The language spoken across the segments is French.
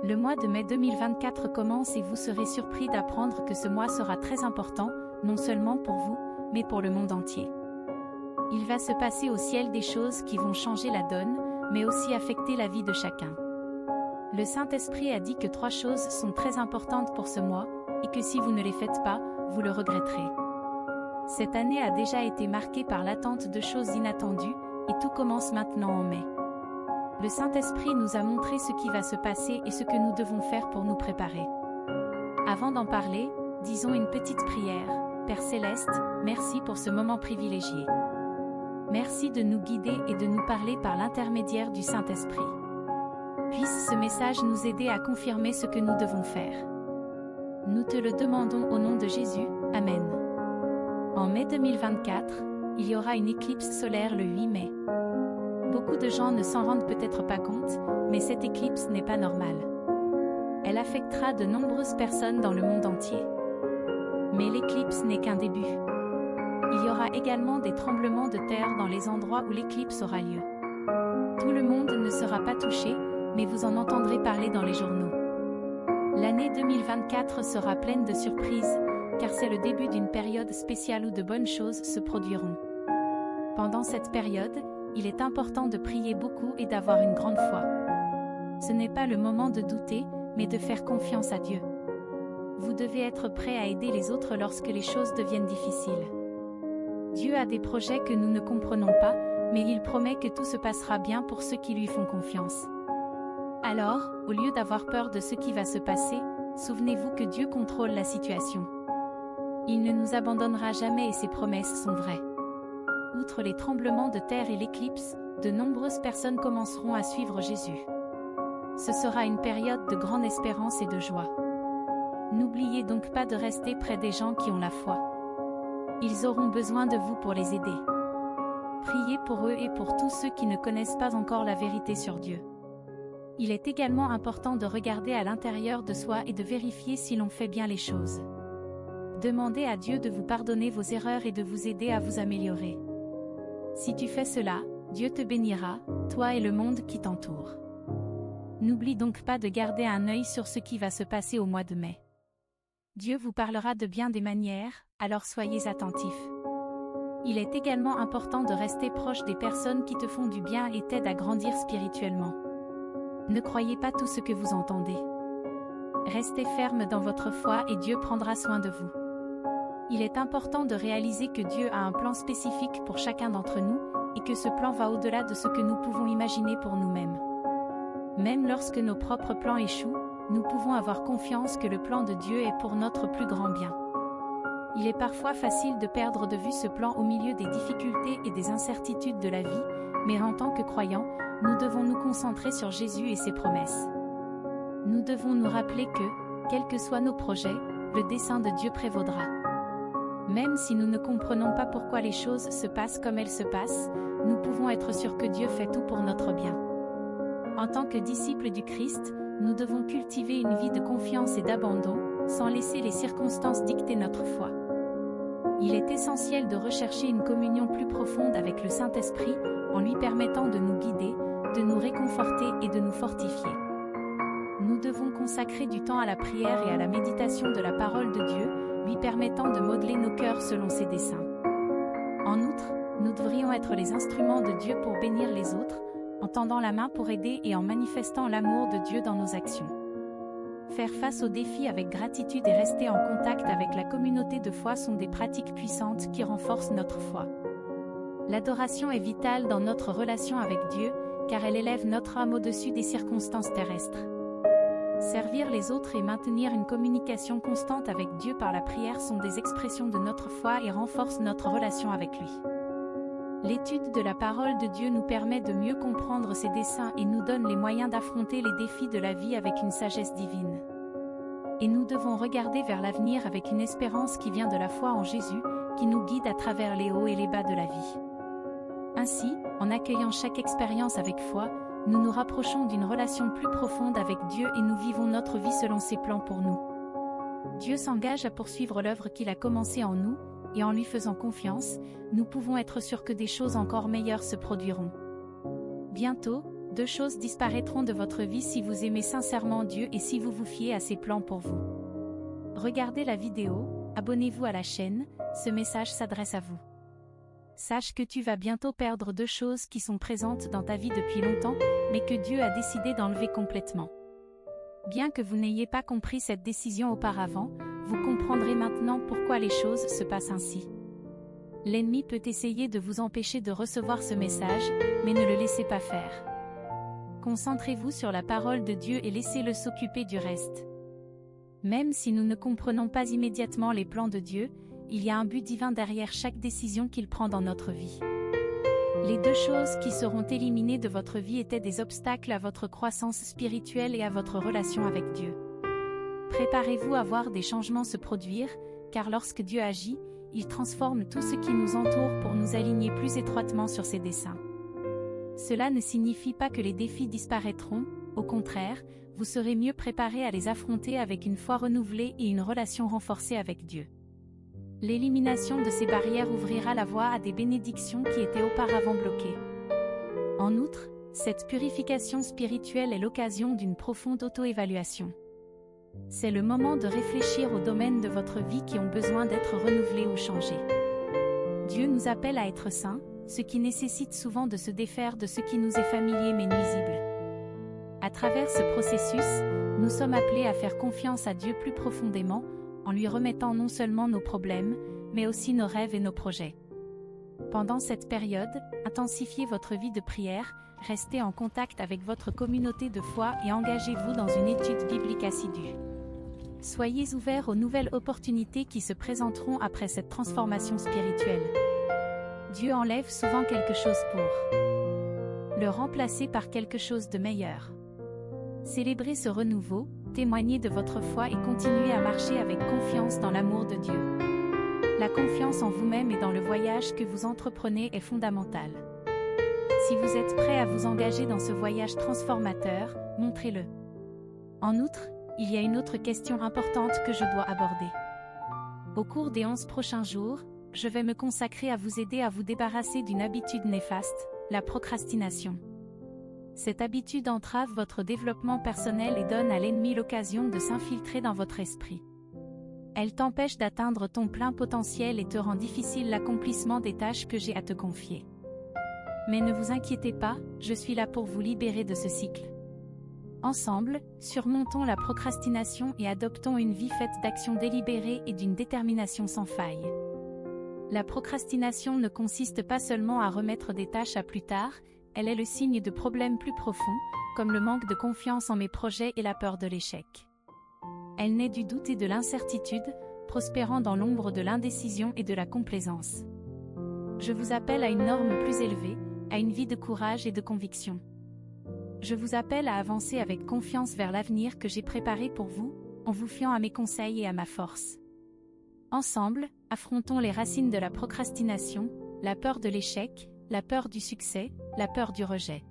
Le mois de mai 2024 commence et vous serez surpris d'apprendre que ce mois sera très important, non seulement pour vous, mais pour le monde entier. Il va se passer au ciel des choses qui vont changer la donne, mais aussi affecter la vie de chacun. Le Saint-Esprit a dit que 3 choses sont très importantes pour ce mois, et que si vous ne les faites pas, vous le regretterez. Cette année a déjà été marquée par l'attente de choses inattendues, et tout commence maintenant en mai. Le Saint-Esprit nous a montré ce qui va se passer et ce que nous devons faire pour nous préparer. Avant d'en parler, disons une petite prière. Père Céleste, merci pour ce moment privilégié. Merci de nous guider et de nous parler par l'intermédiaire du Saint-Esprit. Puisse ce message nous aider à confirmer ce que nous devons faire. Nous te le demandons au nom de Jésus. Amen. En mai 2024, il y aura une éclipse solaire le 8 mai. Beaucoup de gens ne s'en rendent peut-être pas compte, mais cette éclipse n'est pas normale. Elle affectera de nombreuses personnes dans le monde entier. Mais l'éclipse n'est qu'un début. Il y aura également des tremblements de terre dans les endroits où l'éclipse aura lieu. Tout le monde ne sera pas touché, mais vous en entendrez parler dans les journaux. L'année 2024 sera pleine de surprises, car c'est le début d'une période spéciale où de bonnes choses se produiront. Pendant cette période, il est important de prier beaucoup et d'avoir une grande foi. Ce n'est pas le moment de douter, mais de faire confiance à Dieu. Vous devez être prêt à aider les autres lorsque les choses deviennent difficiles. Dieu a des projets que nous ne comprenons pas, mais il promet que tout se passera bien pour ceux qui lui font confiance. Alors, au lieu d'avoir peur de ce qui va se passer, souvenez-vous que Dieu contrôle la situation. Il ne nous abandonnera jamais et ses promesses sont vraies. Outre les tremblements de terre et l'éclipse, de nombreuses personnes commenceront à suivre Jésus. Ce sera une période de grande espérance et de joie. N'oubliez donc pas de rester près des gens qui ont la foi. Ils auront besoin de vous pour les aider. Priez pour eux et pour tous ceux qui ne connaissent pas encore la vérité sur Dieu. Il est également important de regarder à l'intérieur de soi et de vérifier si l'on fait bien les choses. Demandez à Dieu de vous pardonner vos erreurs et de vous aider à vous améliorer. Si tu fais cela, Dieu te bénira, toi et le monde qui t'entoure. N'oublie donc pas de garder un œil sur ce qui va se passer au mois de mai. Dieu vous parlera de bien des manières, alors soyez attentifs. Il est également important de rester proche des personnes qui te font du bien et t'aident à grandir spirituellement. Ne croyez pas tout ce que vous entendez. Restez ferme dans votre foi et Dieu prendra soin de vous. Il est important de réaliser que Dieu a un plan spécifique pour chacun d'entre nous, et que ce plan va au-delà de ce que nous pouvons imaginer pour nous-mêmes. Même lorsque nos propres plans échouent, nous pouvons avoir confiance que le plan de Dieu est pour notre plus grand bien. Il est parfois facile de perdre de vue ce plan au milieu des difficultés et des incertitudes de la vie, mais en tant que croyants, nous devons nous concentrer sur Jésus et ses promesses. Nous devons nous rappeler que, quels que soient nos projets, le dessein de Dieu prévaudra. Même si nous ne comprenons pas pourquoi les choses se passent comme elles se passent, nous pouvons être sûrs que Dieu fait tout pour notre bien. En tant que disciples du Christ, nous devons cultiver une vie de confiance et d'abandon, sans laisser les circonstances dicter notre foi. Il est essentiel de rechercher une communion plus profonde avec le Saint-Esprit, en lui permettant de nous guider, de nous réconforter et de nous fortifier. Nous devons consacrer du temps à la prière et à la méditation de la parole de Dieu, lui permettant de modeler nos cœurs selon ses desseins. En outre, nous devrions être les instruments de Dieu pour bénir les autres, en tendant la main pour aider et en manifestant l'amour de Dieu dans nos actions. Faire face aux défis avec gratitude et rester en contact avec la communauté de foi sont des pratiques puissantes qui renforcent notre foi. L'adoration est vitale dans notre relation avec Dieu, car elle élève notre âme au-dessus des circonstances terrestres. Servir les autres et maintenir une communication constante avec Dieu par la prière sont des expressions de notre foi et renforcent notre relation avec lui. L'étude de la parole de Dieu nous permet de mieux comprendre ses desseins et nous donne les moyens d'affronter les défis de la vie avec une sagesse divine. Et nous devons regarder vers l'avenir avec une espérance qui vient de la foi en Jésus, qui nous guide à travers les hauts et les bas de la vie. Ainsi, en accueillant chaque expérience avec foi, nous nous rapprochons d'une relation plus profonde avec Dieu et nous vivons notre vie selon ses plans pour nous. Dieu s'engage à poursuivre l'œuvre qu'il a commencée en nous, et en lui faisant confiance, nous pouvons être sûrs que des choses encore meilleures se produiront. Bientôt, Deux choses disparaîtront de votre vie si vous aimez sincèrement Dieu et si vous vous fiez à ses plans pour vous. Regardez la vidéo, abonnez-vous à la chaîne, ce message s'adresse à vous. Sache que tu vas bientôt perdre deux choses qui sont présentes dans ta vie depuis longtemps, mais que Dieu a décidé d'enlever complètement. Bien que vous n'ayez pas compris cette décision auparavant, vous comprendrez maintenant pourquoi les choses se passent ainsi. L'ennemi peut essayer de vous empêcher de recevoir ce message, mais ne le laissez pas faire. Concentrez-vous sur la parole de Dieu et laissez-le s'occuper du reste. Même si nous ne comprenons pas immédiatement les plans de Dieu, il y a un but divin derrière chaque décision qu'il prend dans notre vie. Les deux choses qui seront éliminées de votre vie étaient des obstacles à votre croissance spirituelle et à votre relation avec Dieu. Préparez-vous à voir des changements se produire, car lorsque Dieu agit, il transforme tout ce qui nous entoure pour nous aligner plus étroitement sur ses desseins. Cela ne signifie pas que les défis disparaîtront, au contraire, vous serez mieux préparés à les affronter avec une foi renouvelée et une relation renforcée avec Dieu. L'élimination de ces barrières ouvrira la voie à des bénédictions qui étaient auparavant bloquées. En outre, cette purification spirituelle est l'occasion d'une profonde auto-évaluation. C'est le moment de réfléchir aux domaines de votre vie qui ont besoin d'être renouvelés ou changés. Dieu nous appelle à être saints, ce qui nécessite souvent de se défaire de ce qui nous est familier mais nuisible. À travers ce processus, nous sommes appelés à faire confiance à Dieu plus profondément, en lui remettant non seulement nos problèmes, mais aussi nos rêves et nos projets. Pendant cette période, intensifiez votre vie de prière, restez en contact avec votre communauté de foi et engagez-vous dans une étude biblique assidue. Soyez ouverts aux nouvelles opportunités qui se présenteront après cette transformation spirituelle. Dieu enlève souvent quelque chose pour le remplacer par quelque chose de meilleur. Célébrez ce renouveau, témoignez de votre foi et continuez à marcher avec confiance dans l'amour de Dieu. La confiance en vous-même et dans le voyage que vous entreprenez est fondamentale. Si vous êtes prêt à vous engager dans ce voyage transformateur, montrez-le. En outre, il y a une autre question importante que je dois aborder. Au cours des 11 prochains jours, je vais me consacrer à vous aider à vous débarrasser d'une habitude néfaste, la procrastination. Cette habitude entrave votre développement personnel et donne à l'ennemi l'occasion de s'infiltrer dans votre esprit. Elle t'empêche d'atteindre ton plein potentiel et te rend difficile l'accomplissement des tâches que j'ai à te confier. Mais ne vous inquiétez pas, je suis là pour vous libérer de ce cycle. Ensemble, surmontons la procrastination et adoptons une vie faite d'actions délibérées et d'une détermination sans faille. La procrastination ne consiste pas seulement à remettre des tâches à plus tard, elle est le signe de problèmes plus profonds, comme le manque de confiance en mes projets et la peur de l'échec. Elle naît du doute et de l'incertitude, prospérant dans l'ombre de l'indécision et de la complaisance. Je vous appelle à une norme plus élevée, à une vie de courage et de conviction. Je vous appelle à avancer avec confiance vers l'avenir que j'ai préparé pour vous, en vous fiant à mes conseils et à ma force. Ensemble, affrontons les racines de la procrastination, la peur de l'échec, la peur du succès, la peur du rejet.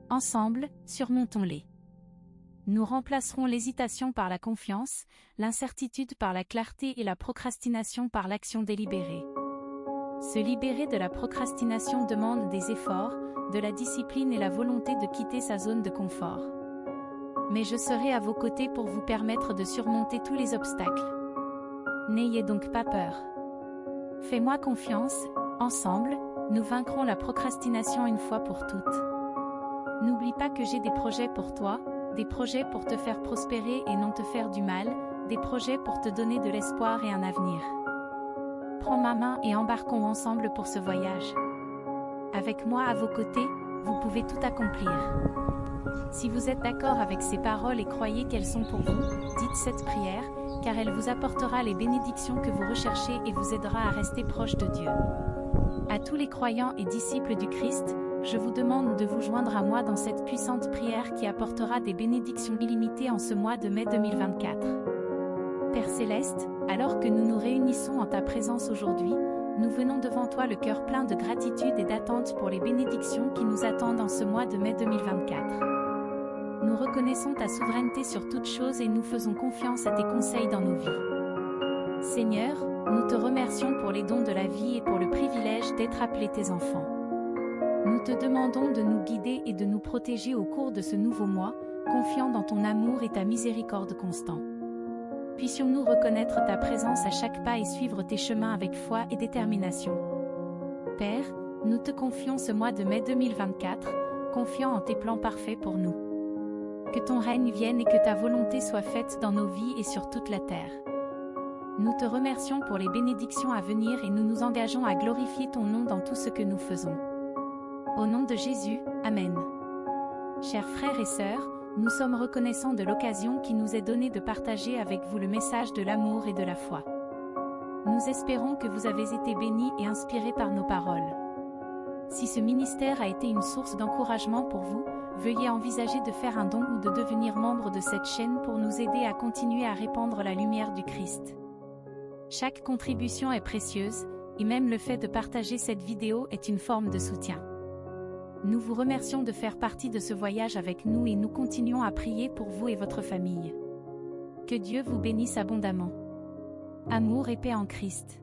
Ensemble, surmontons-les. Nous remplacerons l'hésitation par la confiance, l'incertitude par la clarté et la procrastination par l'action délibérée. Se libérer de la procrastination demande des efforts, de la discipline et la volonté de quitter sa zone de confort. Mais je serai à vos côtés pour vous permettre de surmonter tous les obstacles. N'ayez donc pas peur. Fais-moi confiance, ensemble, nous vaincrons la procrastination une fois pour toutes. N'oublie pas que j'ai des projets pour toi, des projets pour te faire prospérer et non te faire du mal, des projets pour te donner de l'espoir et un avenir. Prends ma main et embarquons ensemble pour ce voyage. Avec moi à vos côtés, vous pouvez tout accomplir. Si vous êtes d'accord avec ces paroles et croyez qu'elles sont pour vous, dites cette prière, car elle vous apportera les bénédictions que vous recherchez et vous aidera à rester proche de Dieu. À tous les croyants et disciples du Christ, je vous demande de vous joindre à moi dans cette puissante prière qui apportera des bénédictions illimitées en ce mois de mai 2024. Père Céleste, alors que nous nous réunissons en ta présence aujourd'hui, nous venons devant toi le cœur plein de gratitude et d'attente pour les bénédictions qui nous attendent en ce mois de mai 2024. Nous reconnaissons ta souveraineté sur toutes choses et nous faisons confiance à tes conseils dans nos vies. Seigneur, nous te remercions pour les dons de la vie et pour le privilège d'être appelés tes enfants. Nous te demandons de nous guider et de nous protéger au cours de ce nouveau mois, confiant dans ton amour et ta miséricorde constant. Puissions-nous reconnaître ta présence à chaque pas et suivre tes chemins avec foi et détermination. Père, nous te confions ce mois de mai 2024, confiant en tes plans parfaits pour nous. Que ton règne vienne et que ta volonté soit faite dans nos vies et sur toute la terre. Nous te remercions pour les bénédictions à venir et nous nous engageons à glorifier ton nom dans tout ce que nous faisons. Au nom de Jésus, Amen. Chers frères et sœurs, nous sommes reconnaissants de l'occasion qui nous est donnée de partager avec vous le message de l'amour et de la foi. Nous espérons que vous avez été bénis et inspirés par nos paroles. Si ce ministère a été une source d'encouragement pour vous, veuillez envisager de faire un don ou de devenir membre de cette chaîne pour nous aider à continuer à répandre la lumière du Christ. Chaque contribution est précieuse, et même le fait de partager cette vidéo est une forme de soutien. Nous vous remercions de faire partie de ce voyage avec nous et nous continuons à prier pour vous et votre famille. Que Dieu vous bénisse abondamment. Amour et paix en Christ.